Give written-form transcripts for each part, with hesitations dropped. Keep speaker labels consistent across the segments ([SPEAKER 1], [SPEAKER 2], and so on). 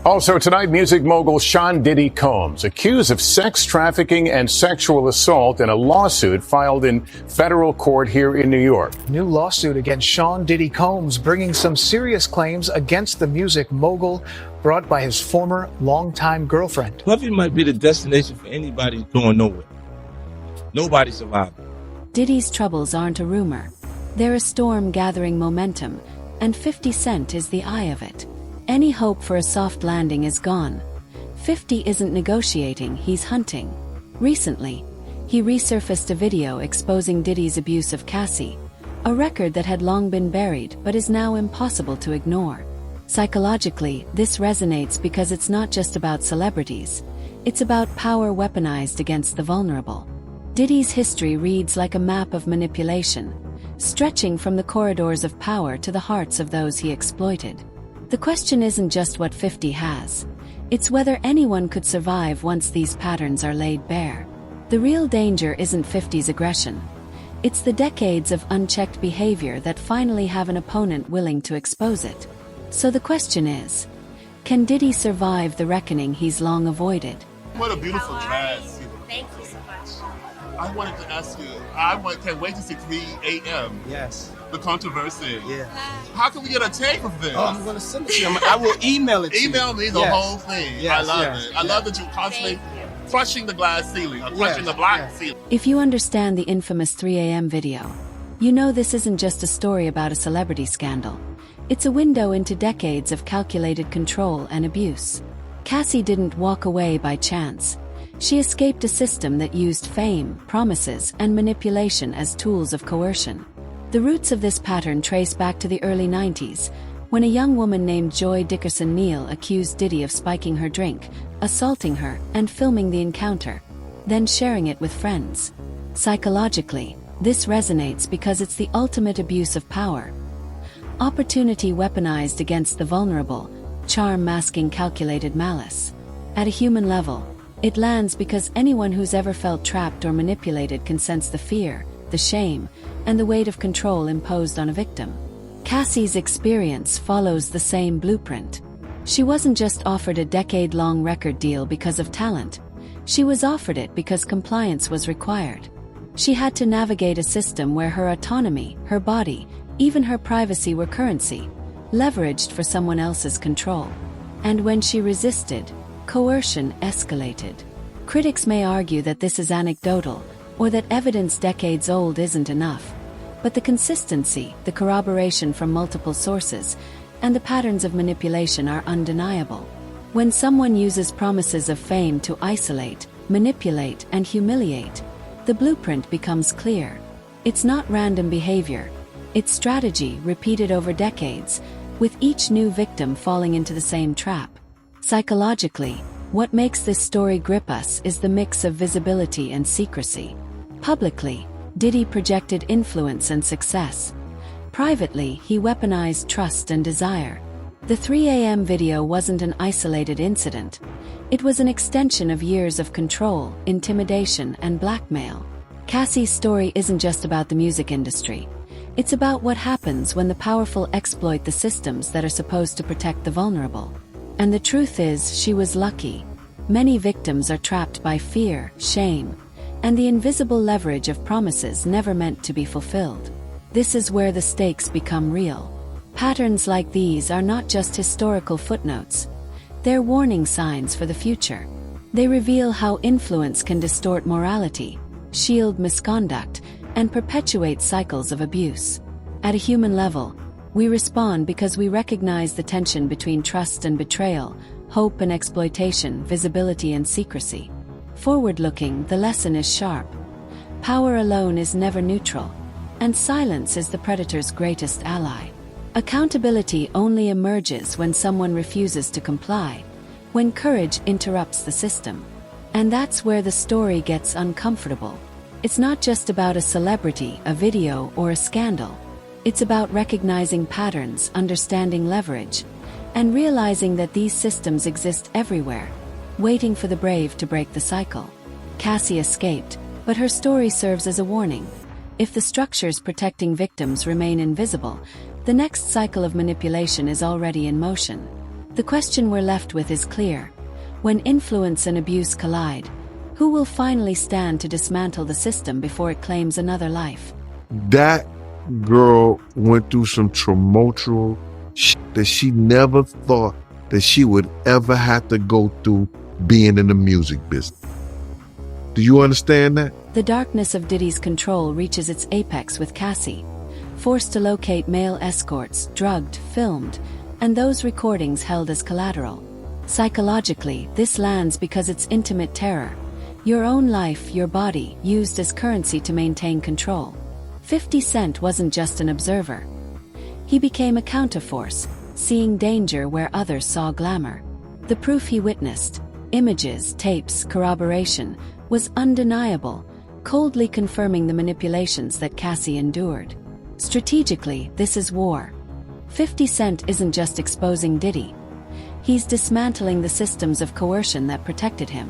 [SPEAKER 1] Also tonight, music mogul Sean Diddy Combs accused of sex trafficking and sexual assault in a lawsuit filed in federal court here in New York.
[SPEAKER 2] New lawsuit against Sean Diddy Combs, bringing some serious claims against the music mogul, brought by his former longtime girlfriend.
[SPEAKER 3] Puffy might be the destination for anybody going nowhere. Nobody survived.
[SPEAKER 4] Diddy's troubles aren't a rumor. They're a storm gathering momentum, and 50 Cent is the eye of it. Any hope for a soft landing is gone. 50 isn't negotiating, he's hunting. Recently, he resurfaced a video exposing Diddy's abuse of Cassie, a record that had long been buried but is now impossible to ignore. Psychologically, this resonates because it's not just about celebrities. It's about power weaponized against the vulnerable. Diddy's history reads like a map of manipulation, stretching from the corridors of power to the hearts of those he exploited. The question isn't just what 50 has. It's whether anyone could survive once these patterns are laid bare. The real danger isn't 50's aggression. It's the decades of unchecked behavior that finally have an opponent willing to expose it. So the question is, can Diddy survive the reckoning he's long avoided?
[SPEAKER 5] What a beautiful dress.
[SPEAKER 6] Thank you so much.
[SPEAKER 5] I wanted to ask you, can't wait to see 3 a.m.
[SPEAKER 7] Yes.
[SPEAKER 5] The controversy.
[SPEAKER 7] Yeah.
[SPEAKER 5] How can we get a tape of this?
[SPEAKER 7] Oh, I'm going to send it to you. I will email it to you.
[SPEAKER 5] Email me the whole thing.
[SPEAKER 7] Yes,
[SPEAKER 5] I love
[SPEAKER 7] yes,
[SPEAKER 5] it. I love that you're constantly crushing the glass ceiling, or crushing the black ceiling.
[SPEAKER 4] If you understand the infamous 3 a.m. video, you know this isn't just a story about a celebrity scandal. It's a window into decades of calculated control and abuse. Cassie didn't walk away by chance. She escaped a system that used fame, promises, and manipulation as tools of coercion. The roots of this pattern trace back to the early 90s, when a young woman named Joy Dickerson Neal accused Diddy of spiking her drink, assaulting her, and filming the encounter, then sharing it with friends. Psychologically, this resonates because it's the ultimate abuse of power. Opportunity weaponized against the vulnerable, charm masking calculated malice. At a human level, it lands because anyone who's ever felt trapped or manipulated can sense the fear, the shame, and the weight of control imposed on a victim. Cassie's experience follows the same blueprint. She wasn't just offered a decade-long record deal because of talent. She was offered it because compliance was required. She had to navigate a system where her autonomy, her body, even her privacy were currency, leveraged for someone else's control. And when she resisted, coercion escalated. Critics may argue that this is anecdotal, or that evidence decades old isn't enough. But the consistency, the corroboration from multiple sources, and the patterns of manipulation are undeniable. When someone uses promises of fame to isolate, manipulate, and humiliate, the blueprint becomes clear. It's not random behavior. It's strategy repeated over decades, with each new victim falling into the same trap. Psychologically, what makes this story grip us is the mix of visibility and secrecy. Publicly, Diddy projected influence and success. Privately, he weaponized trust and desire. The 3 a.m. video wasn't an isolated incident. It was an extension of years of control, intimidation, and blackmail. Cassie's story isn't just about the music industry. It's about what happens when the powerful exploit the systems that are supposed to protect the vulnerable. And the truth is, she was lucky. Many victims are trapped by fear, shame, and the invisible leverage of promises never meant to be fulfilled. This is where the stakes become real. Patterns like these are not just historical footnotes. They're warning signs for the future. They reveal how influence can distort morality, shield misconduct, and perpetuate cycles of abuse. At a human level, we respond because we recognize the tension between trust and betrayal, hope and exploitation, visibility and secrecy. Forward-looking, the lesson is sharp. Power alone is never neutral, and silence is the predator's greatest ally. Accountability only emerges when someone refuses to comply, when courage interrupts the system. And that's where the story gets uncomfortable. It's not just about a celebrity, a video, or a scandal. It's about recognizing patterns, understanding leverage, and realizing that these systems exist everywhere, waiting for the brave to break the cycle. Cassie escaped, but her story serves as a warning. If the structures protecting victims remain invisible, the next cycle of manipulation is already in motion. The question we're left with is clear. When influence and abuse collide, who will finally stand to dismantle the system before it claims another life?
[SPEAKER 6] That girl went through some tumultuous shit that she never thought that she would ever have to go through being in the music business. Do you understand that?
[SPEAKER 4] The darkness of Diddy's control reaches its apex with Cassie, forced to locate male escorts, drugged, filmed, and those recordings held as collateral. Psychologically, this lands because it's intimate terror. Your own life, your body, used as currency to maintain control. 50 Cent wasn't just an observer. He became a counterforce, seeing danger where others saw glamour. The proof he witnessed, images, tapes, corroboration, was undeniable, coldly confirming the manipulations that Cassie endured. Strategically, this is war. 50 Cent isn't just exposing Diddy. He's dismantling the systems of coercion that protected him.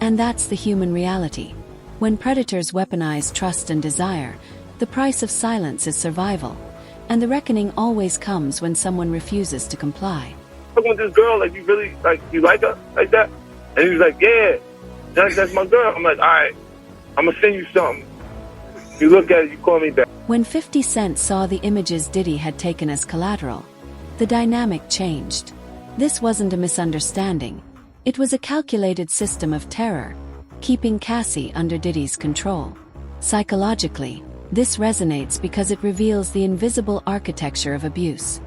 [SPEAKER 4] And that's the human reality. When predators weaponize trust and desire, the price of silence is survival. And the reckoning always comes when someone refuses to comply.
[SPEAKER 8] Talking with this girl, like, you really, like, you like her like that? And he was like, yeah, that's my girl. I'm like, all right, I'm gonna send you something. You look at it, you call me back.
[SPEAKER 4] When 50 Cent saw the images Diddy had taken as collateral, the dynamic changed. This wasn't a misunderstanding. It was a calculated system of terror, keeping Cassie under Diddy's control. Psychologically, this resonates because it reveals the invisible architecture of abuse.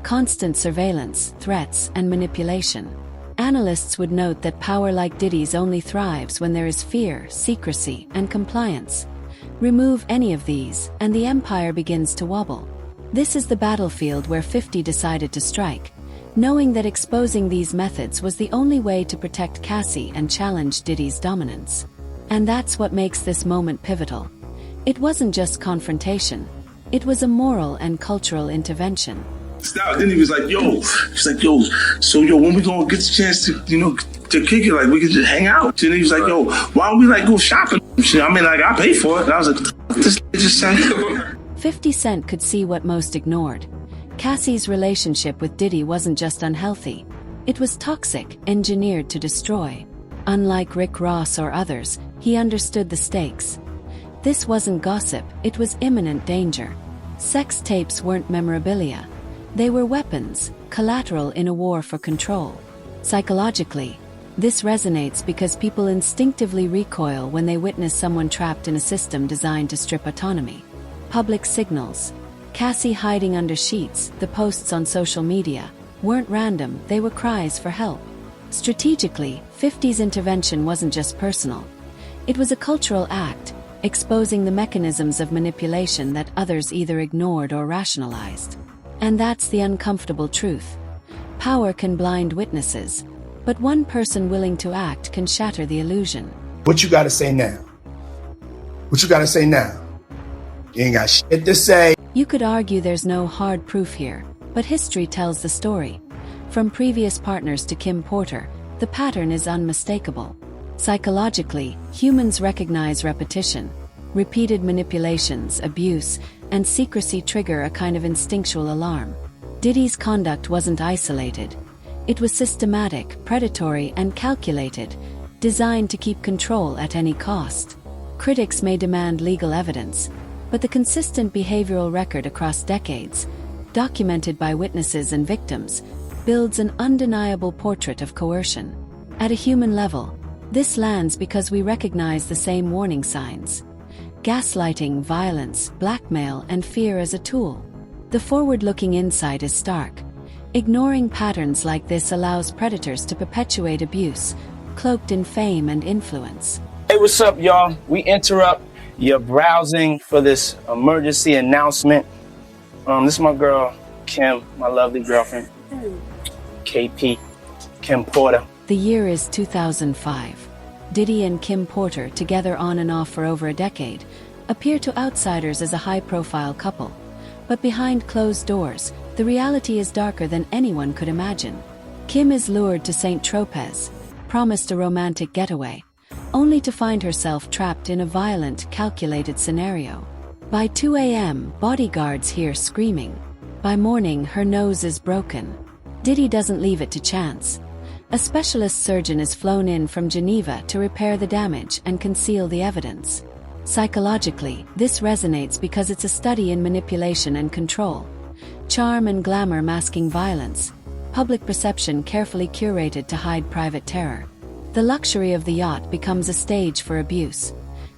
[SPEAKER 4] Constant surveillance, threats, and manipulation. Analysts would note that power like Diddy's only thrives when there is fear, secrecy, and compliance. Remove any of these, and the empire begins to wobble. This is the battlefield where 50 decided to strike, knowing that exposing these methods was the only way to protect Cassie and challenge Diddy's dominance. And that's what makes this moment pivotal. It wasn't just confrontation. It was a moral and cultural intervention.
[SPEAKER 9] Then he was like, so when we gonna get the chance to, to kick it, like, we could just hang out. And he was like, why don't we, like, go shopping? I mean, like, I pay for it. And I was like, this just saying.
[SPEAKER 4] 50 Cent could see what most ignored. Cassie's relationship with Diddy wasn't just unhealthy. It was toxic, engineered to destroy. Unlike Rick Ross or others, he understood the stakes. This wasn't gossip, it was imminent danger. Sex tapes weren't memorabilia. They were weapons, collateral in a war for control. Psychologically, this resonates because people instinctively recoil when they witness someone trapped in a system designed to strip autonomy. Public signals, Cassie hiding under sheets, the posts on social media, weren't random, they were cries for help. Strategically, 50's intervention wasn't just personal. It was a cultural act, exposing the mechanisms of manipulation that others either ignored or rationalized. And that's the uncomfortable truth. Power can blind witnesses, but one person willing to act can shatter the illusion.
[SPEAKER 7] What you gotta say now? What you gotta say now? You ain't got shit to say.
[SPEAKER 4] You could argue there's no hard proof here, but history tells the story. From previous partners to Kim Porter, the pattern is unmistakable. Psychologically, humans recognize repetition. Repeated manipulations, abuse, and secrecy trigger a kind of instinctual alarm. Diddy's conduct wasn't isolated. It was systematic, predatory, and calculated, designed to keep control at any cost. Critics may demand legal evidence, but the consistent behavioral record across decades, documented by witnesses and victims, builds an undeniable portrait of coercion. At a human level, this lands because we recognize the same warning signs. Gaslighting, violence, blackmail, and fear as a tool. The forward-looking insight is stark. Ignoring patterns like this allows predators to perpetuate abuse, cloaked in fame and influence.
[SPEAKER 10] Hey, what's up, y'all? We interrupt your browsing for this emergency announcement. This is my girl, Kim, my lovely girlfriend. KP, Kim Porter.
[SPEAKER 4] The year is 2005. Diddy and Kim Porter, together on and off for over a decade, appear to outsiders as a high-profile couple. But behind closed doors, the reality is darker than anyone could imagine. Kim is lured to St. Tropez, promised a romantic getaway, only to find herself trapped in a violent, calculated scenario. By 2 a.m., bodyguards hear screaming. By morning, her nose is broken. Diddy doesn't leave it to chance. A specialist surgeon is flown in from Geneva to repair the damage and conceal the evidence. Psychologically, this resonates because it's a study in manipulation and control. Charm and glamour masking violence. Public perception carefully curated to hide private terror. The luxury of the yacht becomes a stage for abuse.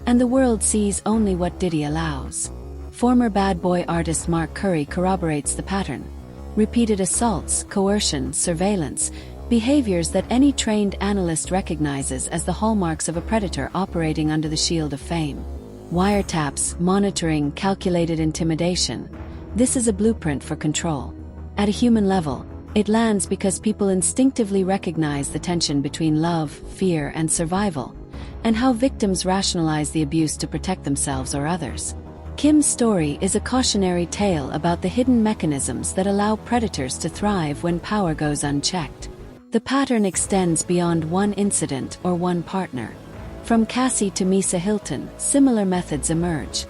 [SPEAKER 4] And the world sees only what Diddy allows. Former bad boy artist Mark Curry corroborates the pattern. Repeated assaults, coercion, surveillance, behaviors that any trained analyst recognizes as the hallmarks of a predator operating under the shield of fame. Wiretaps, monitoring, calculated intimidation. This is a blueprint for control. At a human level, it lands because people instinctively recognize the tension between love, fear, and survival, and how victims rationalize the abuse to protect themselves or others. Kim's story is a cautionary tale about the hidden mechanisms that allow predators to thrive when power goes unchecked. The pattern extends beyond one incident or one partner. From Cassie to Misa Hilton, similar methods emerge.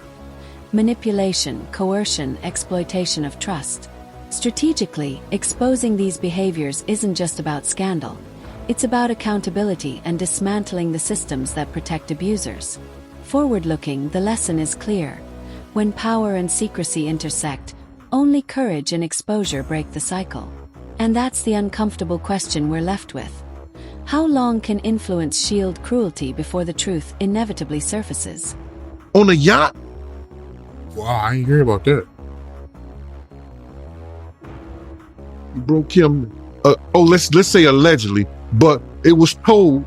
[SPEAKER 4] Manipulation, coercion, exploitation of trust. Strategically, exposing these behaviors isn't just about scandal. It's about accountability and dismantling the systems that protect abusers. Forward-looking, the lesson is clear. When power and secrecy intersect, only courage and exposure break the cycle. And that's the uncomfortable question we're left with. How long can influence shield cruelty before the truth inevitably surfaces?
[SPEAKER 6] On a yacht?
[SPEAKER 11] Wow, I ain't hear about that.
[SPEAKER 6] Broke him. Let's say allegedly, but it was told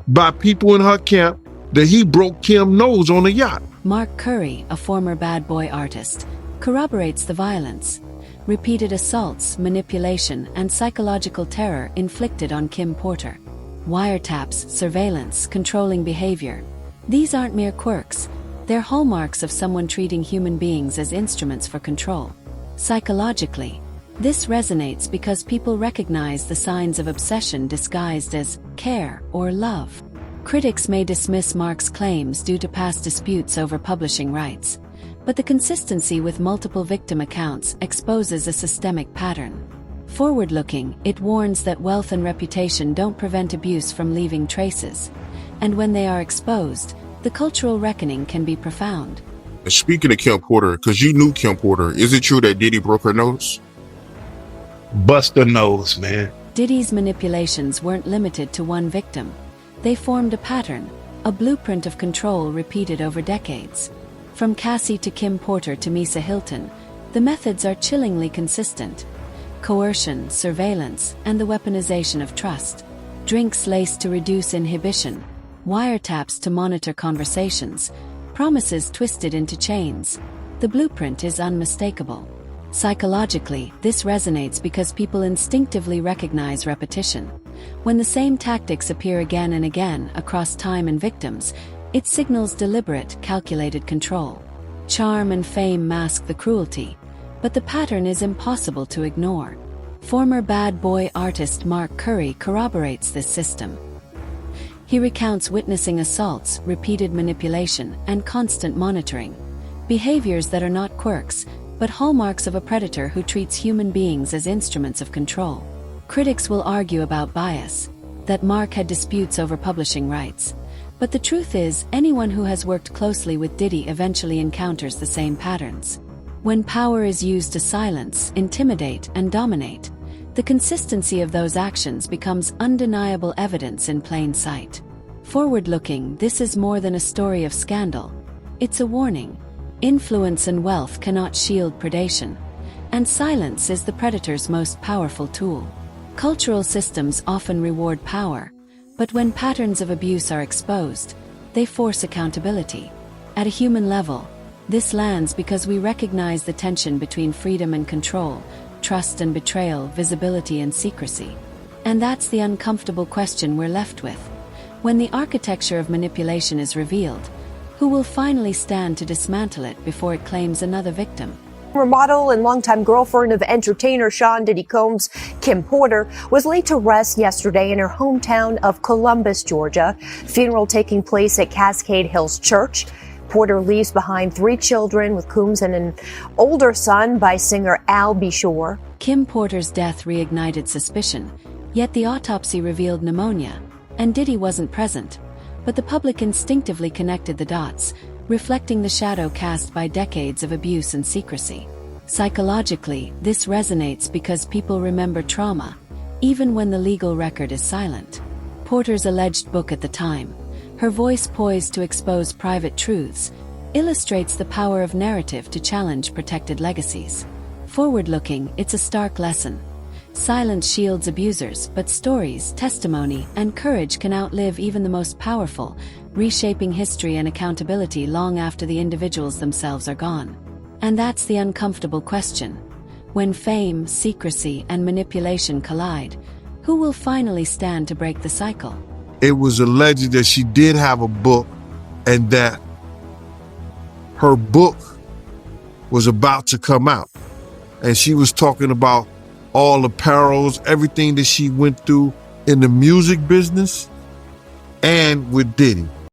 [SPEAKER 6] by people in her camp that he broke Kim's nose on a yacht.
[SPEAKER 4] Mark Curry, a former bad boy artist, corroborates the violence. Repeated assaults, manipulation, and psychological terror inflicted on Kim Porter. Wiretaps, surveillance, controlling behavior. These aren't mere quirks. They're hallmarks of someone treating human beings as instruments for control. Psychologically, this resonates because people recognize the signs of obsession disguised as care or love. Critics may dismiss Mark's claims due to past disputes over publishing rights, but the consistency with multiple victim accounts exposes a systemic pattern. Forward-looking, it warns that wealth and reputation don't prevent abuse from leaving traces, and when they are exposed, the cultural reckoning can be profound.
[SPEAKER 11] Speaking of Kim Porter, because you knew Kim Porter, is it true that Diddy broke her nose?
[SPEAKER 10] Bust the nose, man.
[SPEAKER 4] Diddy's manipulations weren't limited to one victim. They formed a pattern, a blueprint of control repeated over decades. From Cassie to Kim Porter to Misa Hilton, the methods are chillingly consistent. Coercion, surveillance, and the weaponization of trust. Drinks laced to reduce inhibition. Wiretaps to monitor conversations. Promises twisted into chains. The blueprint is unmistakable. Psychologically, this resonates because people instinctively recognize repetition. When the same tactics appear again and again across time and victims, it signals deliberate, calculated control. Charm and fame mask the cruelty, but the pattern is impossible to ignore. Former bad boy artist Mark Curry corroborates this system. He recounts witnessing assaults, repeated manipulation, and constant monitoring. Behaviors that are not quirks, but hallmarks of a predator who treats human beings as instruments of control. Critics will argue about bias, that Mark had disputes over publishing rights. But the truth is, anyone who has worked closely with Diddy eventually encounters the same patterns. When power is used to silence, intimidate, and dominate, the consistency of those actions becomes undeniable evidence in plain sight. Forward-looking, this is more than a story of scandal. It's a warning. Influence and wealth cannot shield predation, and silence is the predator's most powerful tool. Cultural systems often reward power, but when patterns of abuse are exposed, they force accountability. At a human level, this lands because we recognize the tension between freedom and control, trust and betrayal, visibility and secrecy. And that's the uncomfortable question we're left with. When the architecture of manipulation is revealed, who will finally stand to dismantle it before it claims another victim?
[SPEAKER 12] Former model and longtime girlfriend of entertainer Sean Diddy Combs, Kim Porter, was laid to rest yesterday in her hometown of Columbus, Georgia. Funeral taking place at Cascade Hills Church. Porter leaves behind 3 children with Coombs and an older son by singer Al B. Shore.
[SPEAKER 4] Kim Porter's death reignited suspicion, yet the autopsy revealed pneumonia, and Diddy wasn't present. But the public instinctively connected the dots, reflecting the shadow cast by decades of abuse and secrecy. Psychologically, this resonates because people remember trauma, even when the legal record is silent. Porter's alleged book at the time, her voice poised to expose private truths, illustrates the power of narrative to challenge protected legacies. Forward-looking, it's a stark lesson. Silence shields abusers, but stories, testimony, and courage can outlive even the most powerful, reshaping history and accountability long after the individuals themselves are gone. And that's the uncomfortable question. When fame, secrecy, and manipulation collide, who will finally stand to break the cycle?
[SPEAKER 6] It was alleged that she did have a book and that her book was about to come out. And she was talking about all the perils, everything that she went through in the music business and with Diddy.